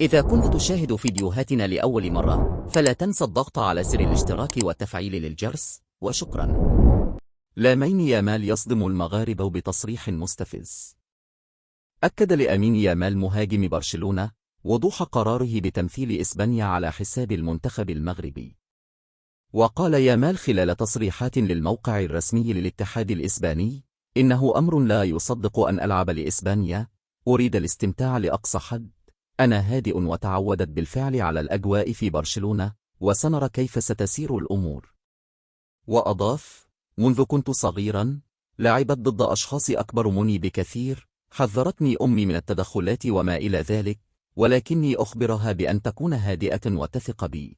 إذا كنت تشاهد فيديوهاتنا لأول مرة، فلا تنسى الضغط على زر الاشتراك والتفعيل للجرس، وشكرا. لامين يامال يصدم المغاربة بتصريح مستفز. أكد لامين يامال مهاجم برشلونة وضوح قراره بتمثيل إسبانيا على حساب المنتخب المغربي. وقال يامال خلال تصريحات للموقع الرسمي للاتحاد الإسباني: إنه أمر لا يصدق أن ألعب لإسبانيا، أريد الاستمتاع لأقصى حد، أنا هادئ وتعودت بالفعل على الأجواء في برشلونة، وسنرى كيف ستسير الأمور. وأضاف: منذ كنت صغيرا لعبت ضد أشخاص أكبر مني بكثير، حذرتني أمي من التدخلات وما إلى ذلك، ولكني أخبرها بأن تكون هادئة وتثق بي.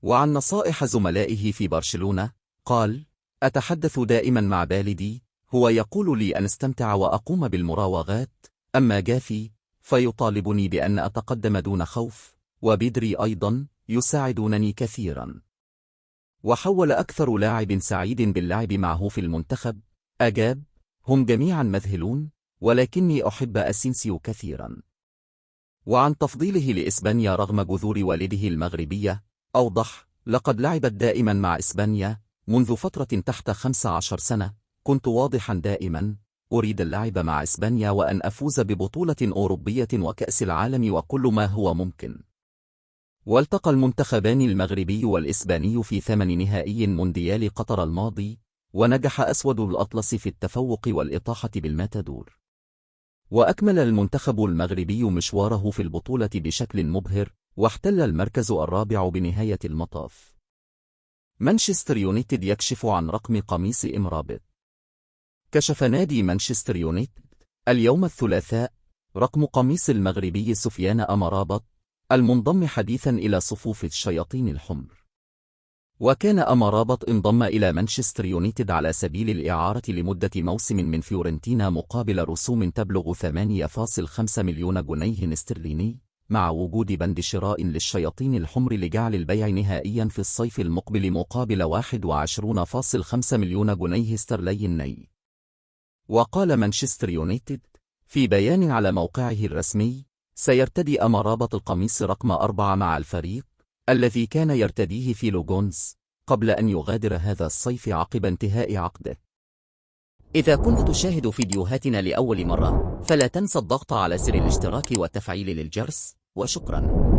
وعن نصائح زملائه في برشلونة قال: أتحدث دائما مع والدي، هو يقول لي أن أستمتع وأقوم بالمراوغات، أما جافي فيطالبني بأن أتقدم دون خوف، وبدري أيضا يساعدونني كثيرا. وحول أكثر لاعب سعيد باللعب معه في المنتخب أجاب: هم جميعا مذهلون، ولكني أحب أسينسيو كثيرا. وعن تفضيله لإسبانيا رغم جذور والده المغربية أوضح: لقد لعبت دائما مع إسبانيا منذ فترة تحت 15 سنة، كنت واضحا دائما، أريد اللعب مع إسبانيا وأن أفوز ببطولة أوروبية وكأس العالم وكل ما هو ممكن. والتقى المنتخبان المغربي والإسباني في 8 نهائي مونديال قطر الماضي، ونجح أسود الأطلس في التفوق والإطاحة بالماتادور. وأكمل المنتخب المغربي مشواره في البطولة بشكل مبهر، واحتل المركز الرابع بنهاية المطاف. مانشستر يونايتد يكشف عن رقم قميص إمرابط. كشف نادي مانشستر يونايتد اليوم الثلاثاء رقم قميص المغربي سفيان أمرابط، المنضم حديثا إلى صفوف الشياطين الحمر. وكان أمرابط انضم إلى مانشستر يونايتد على سبيل الإعارة لمدة موسم من فيورنتينا مقابل رسوم تبلغ 8.5 مليون جنيه استرليني، مع وجود بند شراء للشياطين الحمر لجعل البيع نهائيا في الصيف المقبل مقابل 21.5 مليون جنيه استرليني. وقال مانشستر يونايتد في بيان على موقعه الرسمي: سيرتدي أمرابط القميص رقم 4 مع الفريق الذي كان يرتديه في لوغونز قبل أن يغادر هذا الصيف عقب انتهاء عقده. إذا كنت تشاهد فيديوهاتنا لأول مرة، فلا تنسى الضغط على زر الاشتراك والتفعيل للجرس، وشكرا.